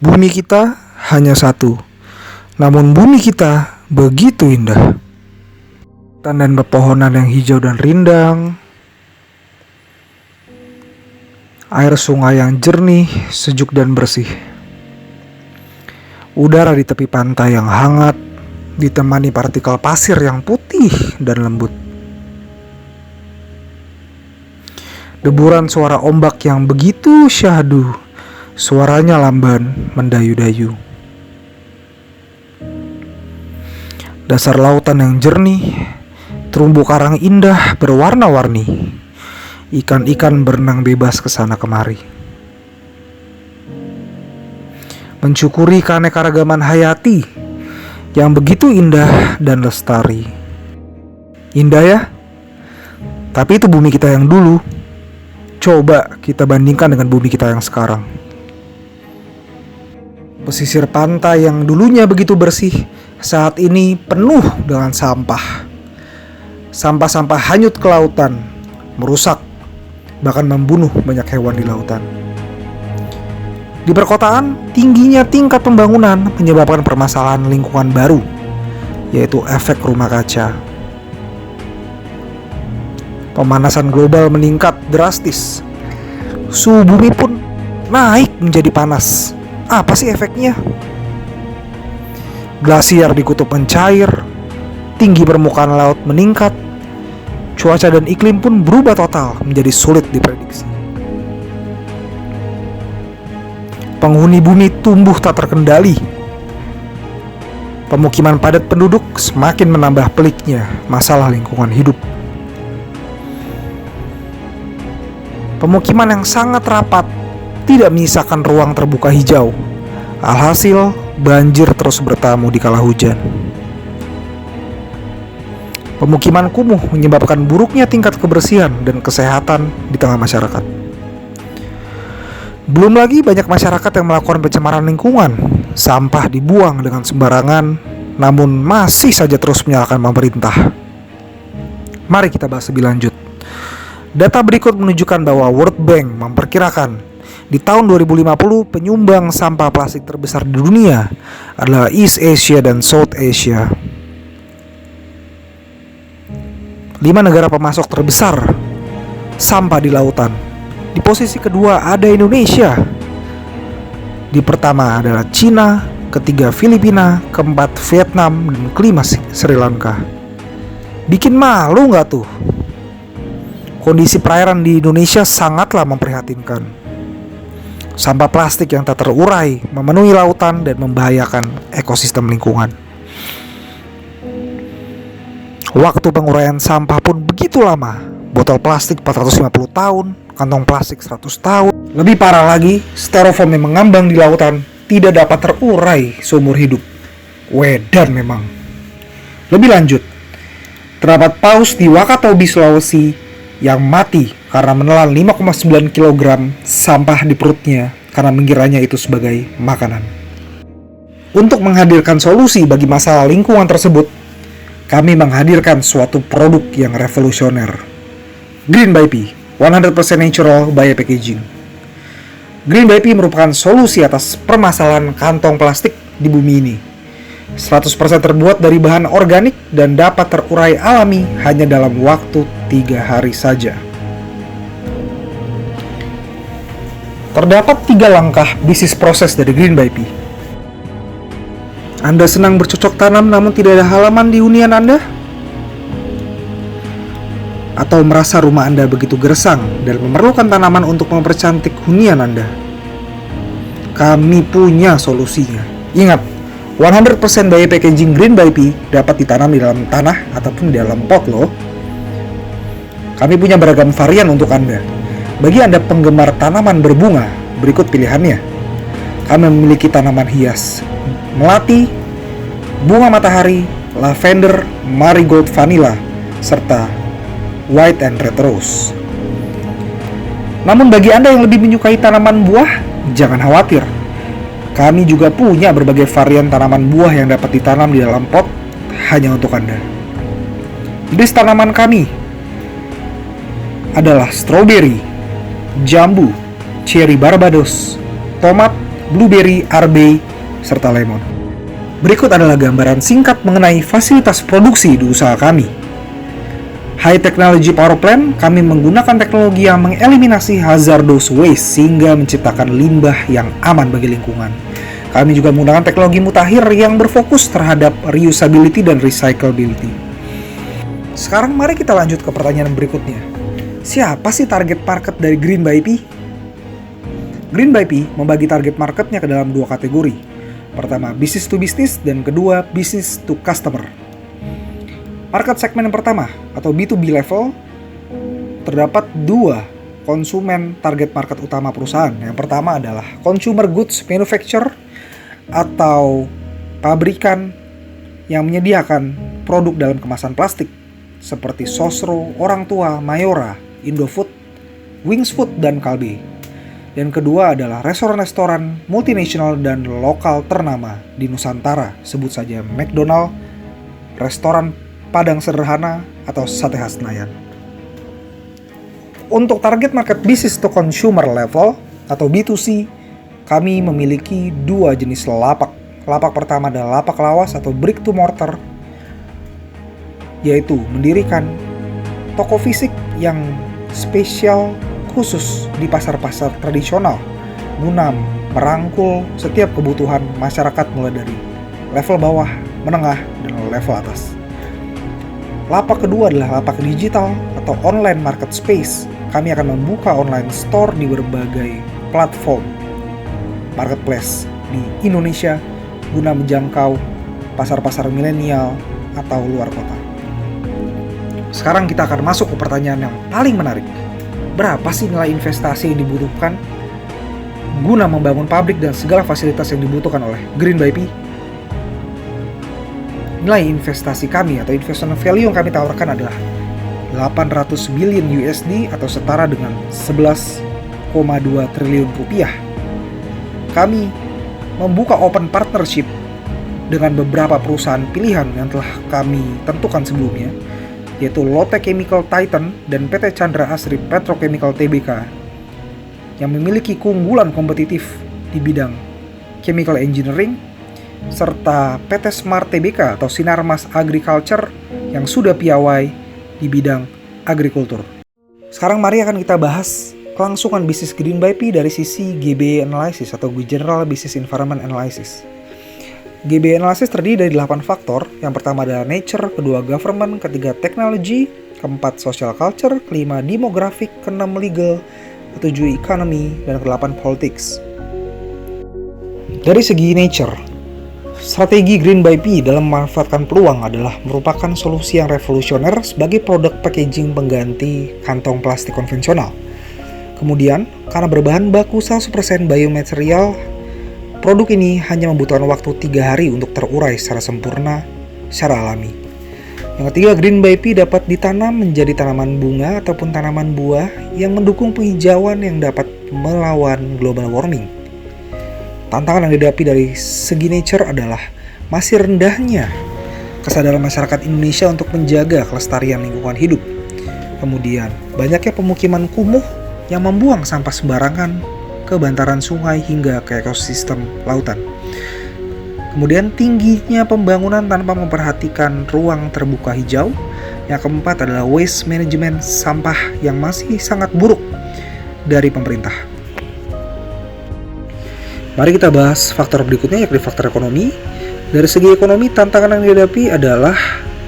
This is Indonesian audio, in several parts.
Bumi kita hanya satu, namun bumi kita begitu indah. Hutan dan pepohonan yang hijau dan rindang, air sungai yang jernih, sejuk dan bersih. Udara di tepi pantai yang hangat, ditemani partikel pasir yang putih dan lembut. Deburan suara ombak yang begitu syahdu, suaranya lamban mendayu-dayu. Dasar lautan yang jernih, terumbu karang indah berwarna-warni. Ikan-ikan berenang bebas kesana kemari. Mensyukuri keanekaragaman hayati yang begitu indah dan lestari. Indah ya? Tapi itu bumi kita yang dulu. Coba kita bandingkan dengan bumi kita yang sekarang. Pesisir pantai yang dulunya begitu bersih, saat ini penuh dengan sampah. Sampah-sampah hanyut ke lautan, merusak, bahkan membunuh banyak hewan di lautan. Di perkotaan, tingginya tingkat pembangunan menyebabkan permasalahan lingkungan baru, yaitu efek rumah kaca. Pemanasan global meningkat drastis. Suhu bumi pun naik menjadi panas. Apa sih efeknya? Glasier di kutub mencair, tinggi permukaan laut meningkat, cuaca dan iklim pun berubah total menjadi sulit diprediksi. Penghuni bumi tumbuh tak terkendali. Pemukiman padat penduduk semakin menambah peliknya masalah lingkungan hidup. Pemukiman yang sangat rapat tidak menyisakan ruang terbuka hijau. Alhasil, banjir terus bertamu di kala hujan. Pemukiman kumuh menyebabkan buruknya tingkat kebersihan dan kesehatan di tengah masyarakat. Belum lagi banyak masyarakat yang melakukan pencemaran lingkungan. Sampah dibuang dengan sembarangan, namun masih saja terus menyalahkan pemerintah. Mari kita bahas lebih lanjut. Data berikut menunjukkan bahwa World Bank memperkirakan di tahun 2050 penyumbang sampah plastik terbesar di dunia adalah East Asia dan South Asia. 5 negara pemasok terbesar sampah di lautan. Di posisi kedua ada Indonesia. Di pertama adalah Cina, ketiga Filipina, keempat Vietnam, dan kelima Sri Lanka. Bikin malu nggak tuh? Kondisi perairan di Indonesia sangatlah memprihatinkan. Sampah plastik yang tak terurai memenuhi lautan dan membahayakan ekosistem lingkungan. Waktu penguraian sampah pun begitu lama. Botol plastik 450 tahun, kantong plastik 100 tahun. Lebih parah lagi, styrofoam yang mengambang di lautan tidak dapat terurai seumur hidup. Wedan memang. Lebih lanjut, terdapat paus di Wakatobi, Sulawesi yang mati karena menelan 5,9 kg sampah di perutnya karena mengiranya itu sebagai makanan. Untuk menghadirkan solusi bagi masalah lingkungan tersebut, kami menghadirkan suatu produk yang revolusioner. Green by P, 100% natural bio packaging. Green by P merupakan solusi atas permasalahan kantong plastik di bumi ini. 100% terbuat dari bahan organik dan dapat terurai alami hanya dalam waktu 3 hari saja. Terdapat 3 langkah bisnis proses dari Green by P. Anda senang bercocok tanam namun tidak ada halaman di hunian Anda? Atau merasa rumah Anda begitu gersang dan memerlukan tanaman untuk mempercantik hunian Anda? Kami punya solusinya. Ingat, 100% bio packaging Green by P dapat ditanam di dalam tanah ataupun di dalam pot loh. Kami punya beragam varian untuk Anda. Bagi Anda penggemar tanaman berbunga, berikut pilihannya. Kami memiliki tanaman hias melati, bunga matahari, lavender, marigold vanilla, serta white and red rose. Namun bagi Anda yang lebih menyukai tanaman buah, jangan khawatir. Kami juga punya berbagai varian tanaman buah yang dapat ditanam di dalam pot hanya untuk Anda. Jenis tanaman kami adalah strawberry, jambu, cherry barbados, tomat, blueberry, arbe, serta lemon. Berikut adalah gambaran singkat mengenai fasilitas produksi di usaha kami. High Technology Power Plant, kami menggunakan teknologi yang mengeliminasi hazardous waste sehingga menciptakan limbah yang aman bagi lingkungan. Kami juga menggunakan teknologi mutakhir yang berfokus terhadap reusability dan recyclability. Sekarang mari kita lanjut ke pertanyaan berikutnya. Siapa sih target market dari Green by P? Green by P membagi target marketnya ke dalam dua kategori. Pertama, business to business, dan kedua, business to customer. Market segmen yang pertama, atau B2B level, terdapat dua konsumen target market utama perusahaan. Yang pertama adalah consumer goods manufacturer atau pabrikan yang menyediakan produk dalam kemasan plastik seperti Sosro, Orang Tua, Mayora, Indofood, Wings Food, dan Kalbe. Dan kedua adalah restoran-restoran multinasional dan lokal ternama di Nusantara, sebut saja McDonald, restoran Padang Sederhana, atau Sate Khas Senayan. Untuk target market business to consumer level atau B2C, kami memiliki dua jenis lapak. Lapak pertama adalah lapak lawas atau brick to mortar, yaitu mendirikan toko fisik yang spesial khusus di pasar-pasar tradisional guna merangkul setiap kebutuhan masyarakat mulai dari level bawah, menengah, dan level atas. Lapak kedua adalah lapak digital atau online market space. Kami akan membuka online store di berbagai platform marketplace di Indonesia guna menjangkau pasar-pasar milenial atau luar kota. Sekarang kita akan masuk ke pertanyaan yang paling menarik. Berapa sih nilai investasi yang dibutuhkan guna membangun pabrik dan segala fasilitas yang dibutuhkan oleh Green by P? Nilai investasi kami atau investment value yang kami tawarkan adalah 800 billion USD atau setara dengan 11,2 triliun rupiah. Kami membuka open partnership dengan beberapa perusahaan pilihan yang telah kami tentukan sebelumnya, yaitu Lotte Chemical Titan dan PT Chandra Asri Petrochemical Tbk yang memiliki keunggulan kompetitif di bidang chemical engineering, serta PT Smart Tbk atau Sinarmas Agriculture yang sudah piawai di bidang agrikultur. Sekarang mari akan kita bahas kelangsungan bisnis Green by P dari sisi GBA Analysis atau General Business Environment Analysis. GBA Analysis terdiri dari 8 faktor. Yang pertama adalah nature, kedua government, ketiga technology, keempat social culture, kelima demographic, keenam legal, ketujuh economy, dan kedelapan politics. Dari segi nature, strategi Green by P dalam memanfaatkan peluang adalah merupakan solusi yang revolusioner sebagai produk packaging pengganti kantong plastik konvensional. Kemudian, karena berbahan baku 100% biomaterial, produk ini hanya membutuhkan waktu 3 hari untuk terurai secara sempurna, secara alami. Yang ketiga, Green by P dapat ditanam menjadi tanaman bunga ataupun tanaman buah yang mendukung penghijauan yang dapat melawan global warming. Tantangan yang dihadapi dari segi nature adalah masih rendahnya kesadaran masyarakat Indonesia untuk menjaga kelestarian lingkungan hidup. Kemudian, banyaknya pemukiman kumuh yang membuang sampah sembarangan ke bantaran sungai hingga ke ekosistem lautan. Kemudian tingginya pembangunan tanpa memperhatikan ruang terbuka hijau. Yang keempat adalah waste management sampah yang masih sangat buruk dari pemerintah. Mari kita bahas faktor berikutnya, yakni faktor ekonomi. Dari segi ekonomi, tantangan yang dihadapi adalah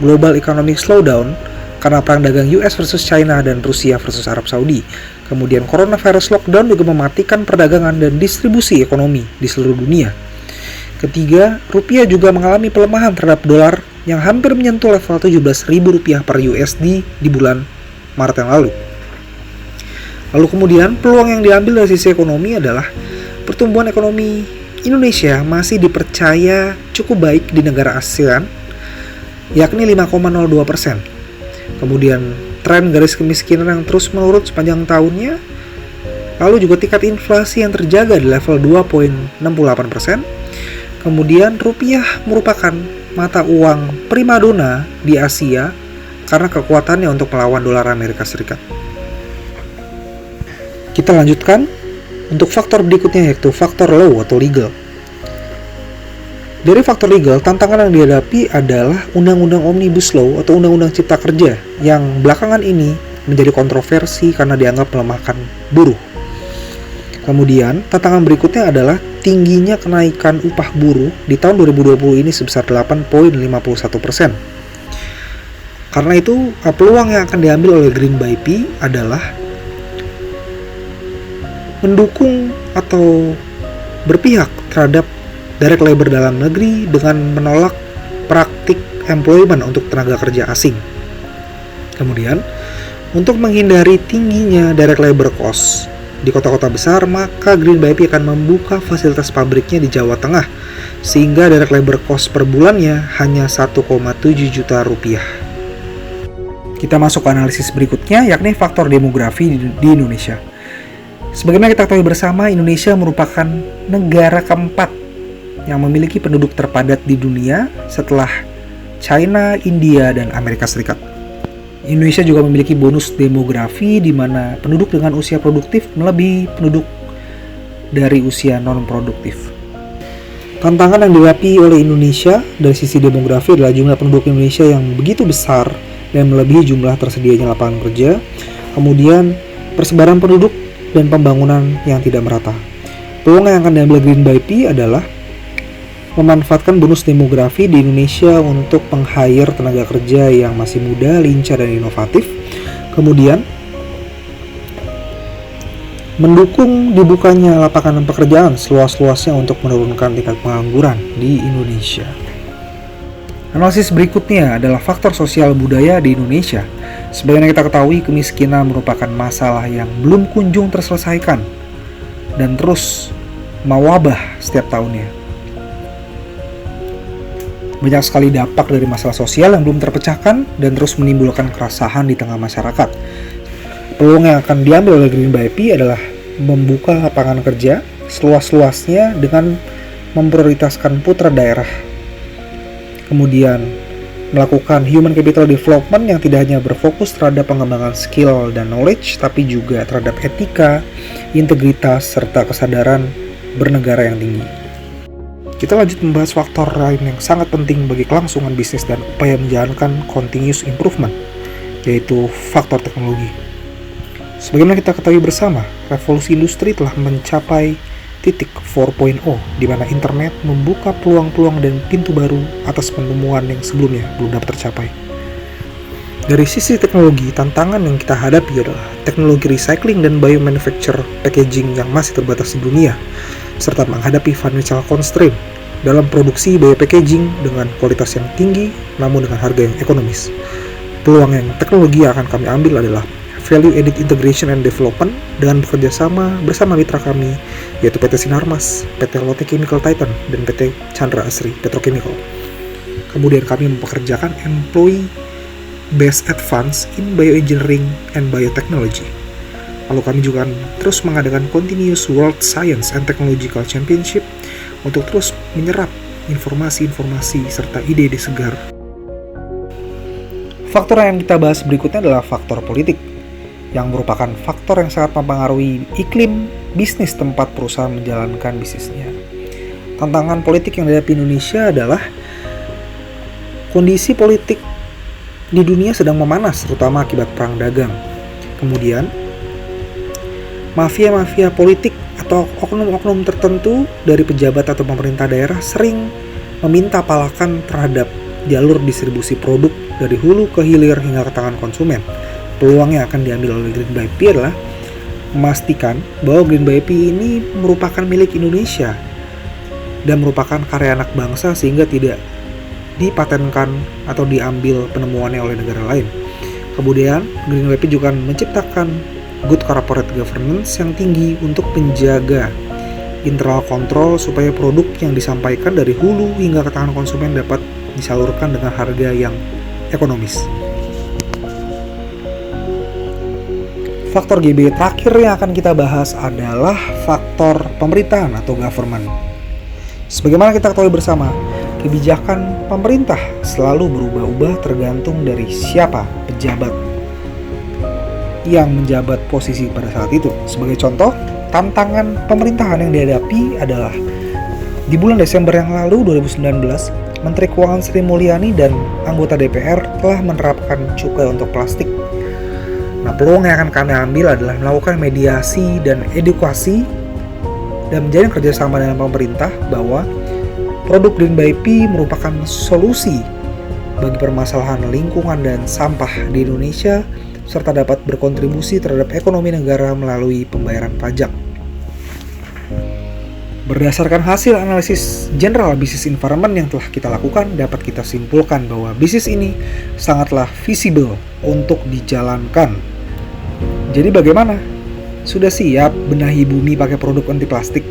global economic slowdown karena perang dagang US versus China dan Rusia versus Arab Saudi. Kemudian coronavirus lockdown juga mematikan perdagangan dan distribusi ekonomi di seluruh dunia. Ketiga, rupiah juga mengalami pelemahan terhadap dolar yang hampir menyentuh level Rp17.000 per USD di bulan Maret yang lalu. Lalu kemudian peluang yang diambil dari sisi ekonomi adalah pertumbuhan ekonomi Indonesia masih dipercaya cukup baik di negara ASEAN, yakni 5,02%. Kemudian tren garis kemiskinan yang terus menurun sepanjang tahunnya, lalu juga tingkat inflasi yang terjaga di level 2,68%. Kemudian rupiah merupakan mata uang primadona di Asia karena kekuatannya untuk melawan dolar Amerika Serikat. Kita lanjutkan Untuk faktor berikutnya yaitu faktor law atau legal. Dari faktor legal, tantangan yang dihadapi adalah Undang-Undang Omnibus Law atau Undang-Undang Cipta Kerja yang belakangan ini menjadi kontroversi karena dianggap melemahkan buruh. Kemudian, tantangan berikutnya adalah tingginya kenaikan upah buruh di tahun 2020 ini sebesar 8,51%. Karena itu, peluang yang akan diambil oleh Green by P adalah mendukung atau berpihak terhadap direct labor dalam negeri dengan menolak praktik employment untuk tenaga kerja asing. Kemudian, untuk menghindari tingginya direct labor cost di kota-kota besar, maka Green by P akan membuka fasilitas pabriknya di Jawa Tengah, sehingga direct labor cost per bulannya hanya 1,7 juta rupiah. Kita masuk ke analisis berikutnya, yakni faktor demografi di Indonesia. Sebagaimana kita ketahui bersama, Indonesia merupakan negara keempat yang memiliki penduduk terpadat di dunia setelah China, India, dan Amerika Serikat. Indonesia juga memiliki bonus demografi di mana penduduk dengan usia produktif melebihi penduduk dari usia non-produktif. Tantangan yang dihadapi oleh Indonesia dari sisi demografi adalah jumlah penduduk Indonesia yang begitu besar dan melebihi jumlah tersedianya lapangan kerja, kemudian persebaran penduduk dan pembangunan yang tidak merata. Peluang yang akan diambil Green by P adalah memanfaatkan bonus demografi di Indonesia untuk meng-hire tenaga kerja yang masih muda, lincah, dan inovatif. Kemudian, mendukung dibukanya lapangan pekerjaan seluas-luasnya untuk menurunkan tingkat pengangguran di Indonesia. Analisis berikutnya adalah faktor sosial budaya di Indonesia. Sebagaimana kita ketahui, kemiskinan merupakan masalah yang belum kunjung terselesaikan dan terus mewabah setiap tahunnya. Banyak sekali dampak dari masalah sosial yang belum terpecahkan dan terus menimbulkan keresahan di tengah masyarakat. Peluang yang akan diambil oleh Green by P adalah membuka lapangan kerja seluas-luasnya dengan memprioritaskan putra daerah. Kemudian melakukan human capital development yang tidak hanya berfokus terhadap pengembangan skill dan knowledge, tapi juga terhadap etika, integritas, serta kesadaran bernegara yang tinggi. Kita lanjut membahas faktor lain yang sangat penting bagi kelangsungan bisnis dan upaya menjalankan continuous improvement, yaitu faktor teknologi. Sebagaimana kita ketahui bersama, revolusi industri telah mencapai titik 4.0, di mana internet membuka peluang-peluang dan pintu baru atas penemuan yang sebelumnya belum dapat tercapai. Dari sisi teknologi, tantangan yang kita hadapi adalah teknologi recycling dan biomanufacture packaging yang masih terbatas di dunia, serta menghadapi financial constraint dalam produksi biopackaging dengan kualitas yang tinggi namun dengan harga yang ekonomis. Peluang yang teknologi yang akan kami ambil adalah value added integration and development dengan bekerja sama bersama mitra kami, yaitu PT Sinarmas, PT Lotte Chemical Titan, dan PT Chandra Asri Petrochemical. Kemudian kami mempekerjakan employee based advance in bioengineering and biotechnology. Lalu kami juga terus mengadakan continuous World Science and Technological Championship untuk terus menyerap informasi-informasi serta ide-ide segar. Faktor yang kita bahas berikutnya adalah faktor politik, yang merupakan faktor yang sangat mempengaruhi iklim bisnis tempat perusahaan menjalankan bisnisnya. Tantangan politik yang dihadapi Indonesia adalah kondisi politik di dunia sedang memanas, terutama akibat perang dagang. Kemudian, mafia-mafia politik atau oknum-oknum tertentu dari pejabat atau pemerintah daerah sering meminta palakan terhadap jalur distribusi produk dari hulu ke hilir hingga ke tangan konsumen. Peluang yang akan diambil oleh Green by P adalah memastikan bahwa Green by P ini merupakan milik Indonesia dan merupakan karya anak bangsa sehingga tidak dipatenkan atau diambil penemuannya oleh negara lain. Kemudian Green by P juga menciptakan good corporate governance yang tinggi untuk menjaga internal control supaya produk yang disampaikan dari hulu hingga ke tangan konsumen dapat disalurkan dengan harga yang ekonomis. Faktor GB terakhir yang akan kita bahas adalah faktor pemerintahan atau government. Sebagaimana kita ketahui bersama, kebijakan pemerintah selalu berubah-ubah tergantung dari siapa pejabat yang menjabat posisi pada saat itu. Sebagai contoh, tantangan pemerintahan yang dihadapi adalah di bulan Desember yang lalu 2019, Menteri Keuangan Sri Mulyani dan anggota DPR telah menerapkan cukai untuk plastik. Nah, peluang yang akan kami ambil adalah melakukan mediasi dan edukasi dan menjalin kerjasama dengan pemerintah bahwa produk Green by P merupakan solusi bagi permasalahan lingkungan dan sampah di Indonesia serta dapat berkontribusi terhadap ekonomi negara melalui pembayaran pajak. Berdasarkan hasil analisis general business environment yang telah kita lakukan, dapat kita simpulkan bahwa bisnis ini sangatlah visible untuk dijalankan. Jadi bagaimana? Sudah siap benahi bumi pakai produk anti plastik?